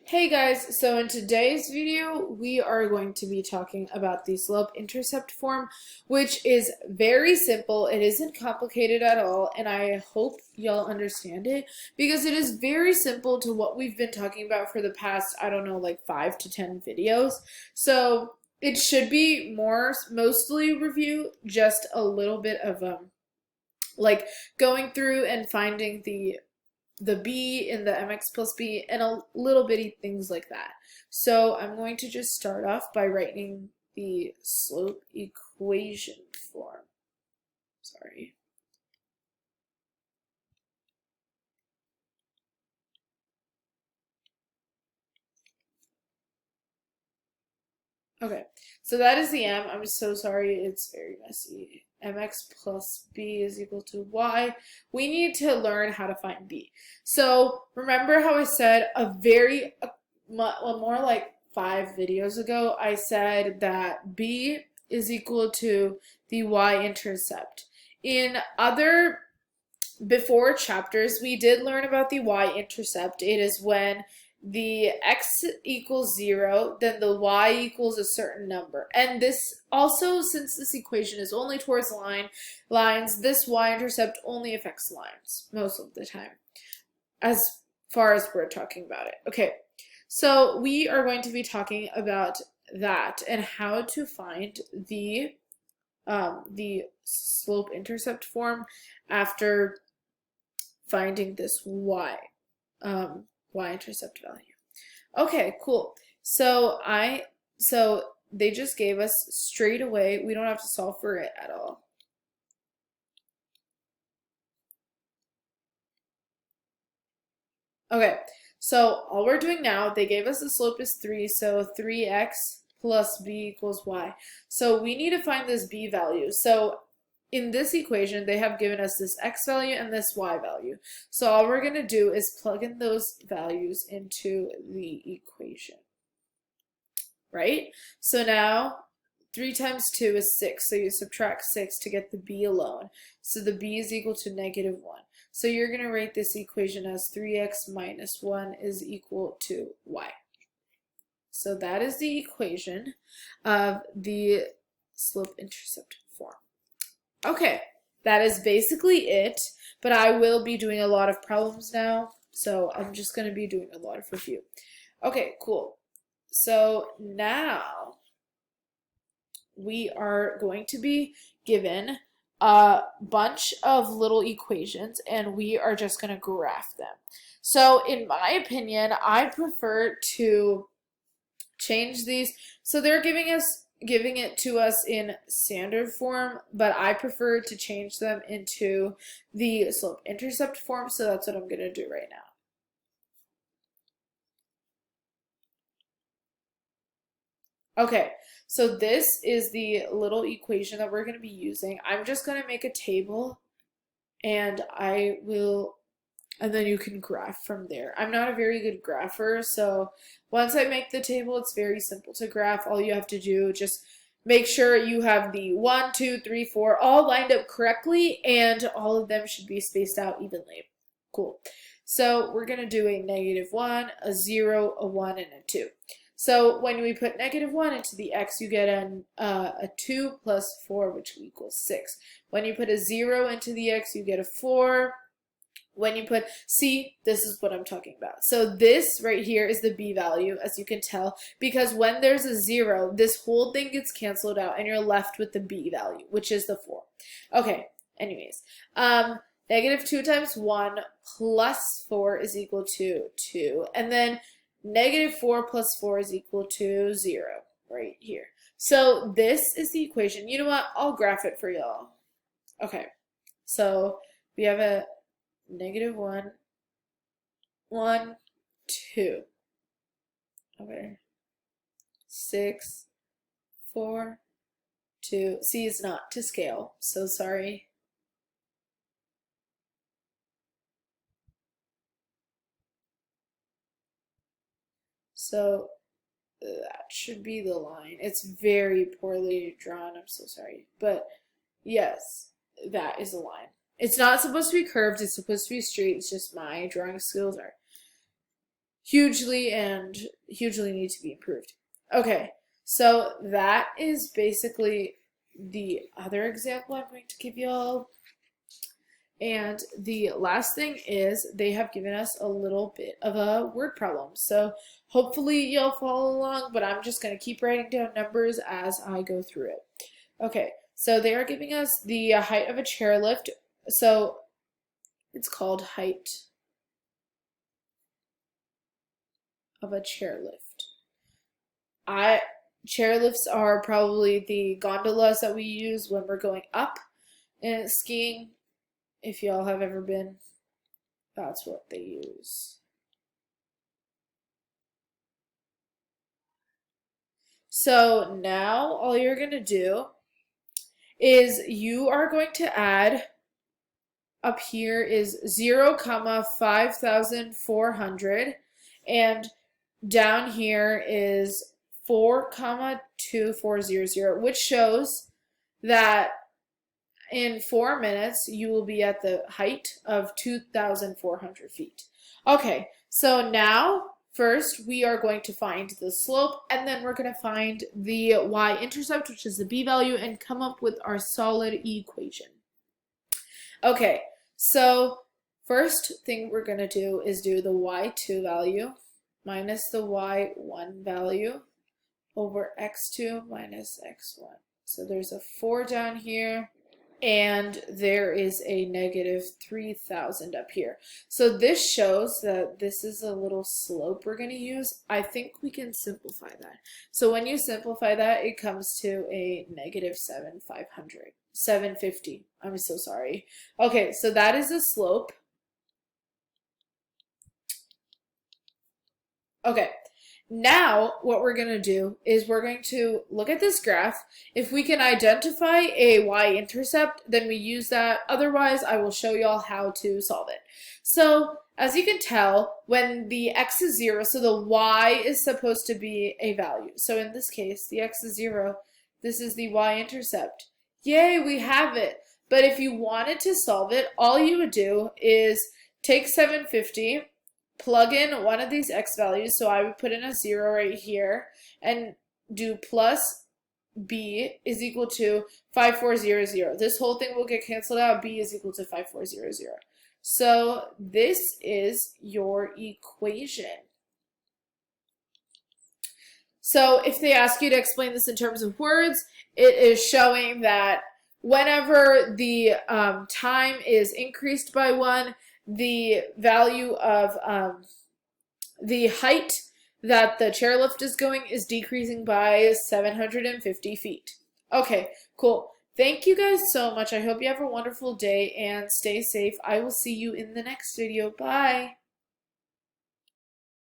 Hey guys, so in today's video, we are going to be talking about the slope-intercept form, which is very simple. It isn't complicated at all, and I hope y'all understand it because it is very simple to what we've been talking about for the past, I don't know, like 5 to 10 videos. So it should be mostly review, just a little bit of like going through and finding the b in the mx plus b and a little bitty things like that. So I'm going to just start off by writing the slope equation form. Sorry. Okay, so that is the m. I'm so sorry, it's very messy. Mx plus b is equal to y. We need to learn how to find b. So remember how I said more like 5 videos ago, I said that b is equal to the y-intercept. In other before chapters, we did learn about the y-intercept. It is when the x equals 0, then the y equals a certain number. And this also, since this equation is only towards lines, this y-intercept only affects lines most of the time, as far as we're talking about it. Okay, so we are going to be talking about that and how to find the slope-intercept form after finding this y-intercept value. Okay, cool. So they just gave us straight away. We don't have to solve for it at all. Okay, so all we're doing now, they gave us the slope is 3, so 3x plus b equals y. So we need to find this b value. So in this equation, they have given us this x value and this y value. So all we're going to do is plug in those values into the equation, right? So now 3 times 2 is 6, so you subtract 6 to get the b alone. So the b is equal to -1. So you're going to write this equation as 3x minus 1 is equal to y. So that is the equation of the slope-intercept form. Okay, that is basically it, but I will be doing a lot of problems now, so I'm just going to be doing a lot of review. Okay, cool. So now we are going to be given a bunch of little equations, and we are just going to graph them. So in my opinion, I prefer to change these. So they're giving it to us in standard form, but I prefer to change them into the slope-intercept form, so that's what I'm going to do right now. Okay, so this is the little equation that we're going to be using. I'm just going to make a table, and then you can graph from there. I'm not a very good grapher, so once I make the table, it's very simple to graph. All you have to do, just make sure you have the 1, 2, 3, 4 all lined up correctly, and all of them should be spaced out evenly. Cool. So we're going to do a -1, a 0, a 1, and a 2. So when we put -1 into the x, you get a 2 plus 4, which equals 6. When you put a 0 into the x, you get a 4. When you see, this is what I'm talking about. So this right here is the b value, as you can tell, because when there's a 0, this whole thing gets canceled out, and you're left with the b value, which is the 4. Okay, anyways, -2 times 1 plus 4 is equal to 2, and then -4 plus 4 is equal to 0, right here. So this is the equation. You know what? I'll graph it for y'all. Okay, so we have a -1, 1, 2. Okay. 6, 4, 2. See, it's not to scale, so sorry. So that should be the line. It's very poorly drawn, I'm so sorry. But yes, that is a line. It's not supposed to be curved, it's supposed to be straight. It's just my drawing skills are hugely need to be improved. Okay, so that is basically the other example I'm going to give y'all. And the last thing is they have given us a little bit of a word problem. So hopefully you'll follow along, but I'm just going to keep writing down numbers as I go through it. Okay, so they are giving us the height of a chairlift. So it's called height of a chairlift. Chairlifts are probably the gondolas that we use when we're going up and skiing. If y'all have ever been, that's what they use. So now all you're going to do is you are going to add, up here is 0, 5,400, and down here is 4, 2400, which shows that in 4 minutes, you will be at the height of 2,400 feet. Okay, so now, first, we are going to find the slope, and then we're going to find the y-intercept, which is the b value, and come up with our solid equation. Okay, so first thing we're going to do is do the y2 value minus the y1 value over x2 minus x1. So there's a 4 down here, and there is a negative 3,000 up here. So this shows that this is a little slope we're going to use. I think we can simplify that. So when you simplify that, it comes to a negative 750. I'm so sorry. Okay, so that is the slope. Okay. Now, what we're going to do is we're going to look at this graph. If we can identify a y-intercept, then we use that. Otherwise, I will show y'all how to solve it. So, as you can tell, when the x is 0, so the y is supposed to be a value. So in this case, the x is 0. This is the y-intercept. Yay, we have it. But if you wanted to solve it, all you would do is take 750, plug in one of these x values, so I would put in a 0 right here, and do plus b is equal to 5400. This whole thing will get canceled out. B is equal to 5400. So this is your equation. So if they ask you to explain this in terms of words, it is showing that whenever the time is increased by 1, the value of the height that the chairlift is going is decreasing by 750 feet. Okay, cool. Thank you guys so much. I hope you have a wonderful day and stay safe. I will see you in the next video. Bye.